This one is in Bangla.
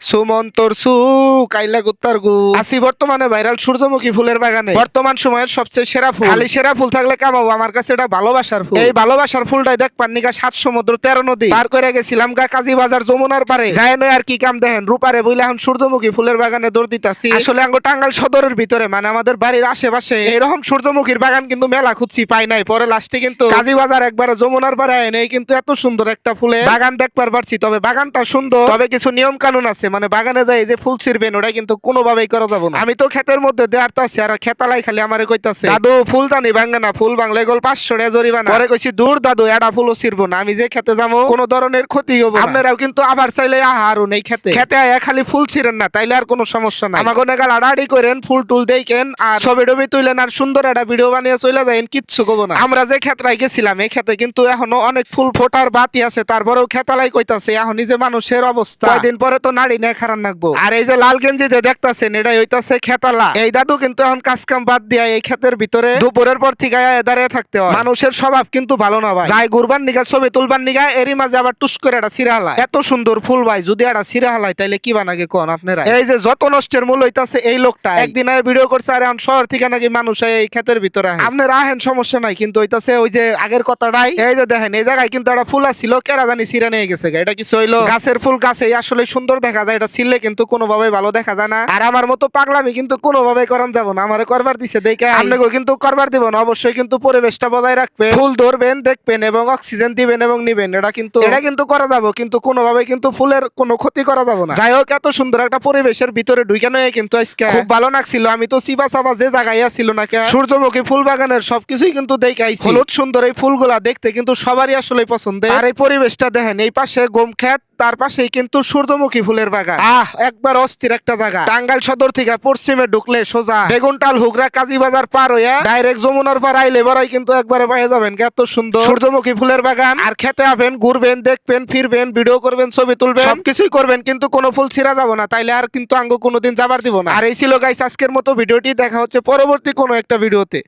সুমন্তর সু কাইলা কুত্তার গু আসি বর্তমানে ভাইরাল সূর্যমুখী ফুলের বাগানে। বর্তমান সময়ের সবচেয়ে সেরা ফুল। খালি সেরা ফুল থাকলে কামাবো, আমার কাছে এটা ভালোবাসার ফুল। এই ভালোবাসার ফুলটাই দেখ পান্নিকা 7 সমুদ্র 13 নদী পার করে গেছিলাম গা কাজী বাজার যমুনার পারে যায় নয় আর কি কাম দেখেন রূপারে বইলে এখন সূর্যমুখী ফুলের বাগানে দৌড় দিতাছি। আসলে আঙ্গ টাঙ্গাইল সদরের ভিতরে মানে আমাদের বাড়ির আশেপাশে এরকম সূর্যমুখীর বাগান কিন্তু মেলা খুঁজছি পাই নাই, পরে লাস্টে কিন্তু কাজী বাজার একবার যমুনার পারে এনে কিন্তু এত সুন্দর একটা ফুলের বাগান দেখবার পারছি। তবে বাগানটা সুন্দর, তবে কিছু নিয়ম কানুন আছে, মানে বাগানে যাই যে ফুল ছিড়বেন ওটা কিন্তু কোনোভাবেই করা যাবে না। আমি তো ক্ষেতের মধ্যে দেয়ারতাছি আর খেতালাই খালি আমারে কইতাছে দাদু ফুল জানি ভাঙে না, ফুল বাংলা গোল 500 টাকা জরিমানা। পরে কইছি দূর দাদু এটা ফুলও ছিড়বো না, আমি যে খেতে যাবো কোনো ধরনের ক্ষতি হবে না। আপনারাও কিন্তু আবার চাইলে আহারুন এই খেতে খেতে আয়া খালি ফুল ছিড়েন না, তাইলে আর কোনো সমস্যা নাই। আমাকে নেগাল আড়াআড়ি করেন, ফুল টুল দেখেন আর ছবি টবি তুইলেন আর সুন্দর একটা ভিডিও বানিয়ে চলে যাইন, কিচ্ছু কব না। আমরা যে ক্ষেত্রায় গেছিলাম এই ক্ষেতে কিন্তু এখনো অনেক ফুল ফোটার বাতি আছে, তারপরেও খেতালাই কইতাছে এখন যে মানুষের অবস্থা কয়দিন পরে তো নাড়ি নেই খারাপ রাখবো। আর এই যে লাল গেঞ্জি যে দেখতাছেন এটাই হইতাছে খেতালা। এই দাদু কিন্তু এখন কাজ কাম বাদ দিয়া এই ক্ষেতের ভিতরে দুপুরের পর থেকে দাঁড়িয়ে থাকতে হয়। মানুষের স্বভাব কিন্তু ভালো না ভাই, যাই ঘুরবার নিগা ছবি তুলবার নিগা এরই মাঝে আবার টুস করে একটা ছিঁড়া হালায়। এত সুন্দর ফুল ভাই যদি একটা ছিঁড়া হালায় তাইলে কি বানাগে কোন আপনারা। এই যে যত নষ্টের মূল হইতাছে এই লোকটা একদিন আগে ভিডিও করছে আর এখন শহর থেকে নাকি মানুষ এই ক্ষেতের ভিতরে আপনারা আহেন সমস্যা নাই, কিন্তু হইতাছে ওই যে আগের কথাটাই। এই যে দেখেন এই জায়গায় কিন্তু একটা ফুল ছিল কেরা জানি ছিঁড়া নিয়ে গেছে, এটা কিছু হইলো গাছের ফুল গাছে আসলে সুন্দর দেখা যায়, এটা ছিললে কিন্তু কোনোভাবে ভালো দেখা যায় না। আর আমার মতো পাগলামি কিন্তু কোনোভাবে করান যাব না, আমারে করবার দিছে দেখে আপনাকেও কিন্তু করবার দিব না। অবশ্যই কিন্তু পরিবেশটা বজায় রাখবেন, ফুল ধরবেন দেখবেন এবং অক্সিজেন দিবেন এবং নিবেন, এটা কিন্তু করা যাবো, কিন্তু কোনোভাবে কিন্তু ফুলের কোনো ক্ষতি করা যাবো না। যাই হোক এত সুন্দর একটা পরিবেশের ভিতরে ঢুকানো কিন্তু আজকে খুব ভালো লাগছিল। আমি তো চিবা চাবা যে জায়গায় ছিল না সূর্যমুখী ফুল বাগানের সবকিছুই কিন্তু দেখে আইছি। হলুদ সুন্দর এই ফুলগুলা দেখতে কিন্তু সবারই আসলে পছন্দের। আর এই পরিবেশটা দেখেন, এই পাশে গম ক্ষেত, তার পাশেই কিন্তু সূর্যমুখী ফুলের বাগান। একবার অস্থির একটা জায়গা। টাঙ্গাইল সদর থেকে পশ্চিমে ঢুকলে সোজা বেগুনটাল হুগরা কাজী বাজার পার হইয়া ডাইরেক্ট যমুনার পার আইলে বড়াই কিন্তু একবারে পাইয়া যাবেন এত সুন্দর সূর্যমুখী ফুলের বাগান। আর খেতে আবেন, ঘুরবেন, দেখবেন, ফিরবেন, ভিডিও করবেন, ছবি তুলবেন, সবকিছুই করবেন, কিন্তু কোনো ফুল ছিঁড়া যাবো না, তাইলে আর কিন্তু আঙ্গ কোনোদিন যাবার দিব না। আর এই ছিল গাইস আজকের মতো ভিডিওটি, দেখা হচ্ছে পরবর্তী কোনো একটা ভিডিওতে।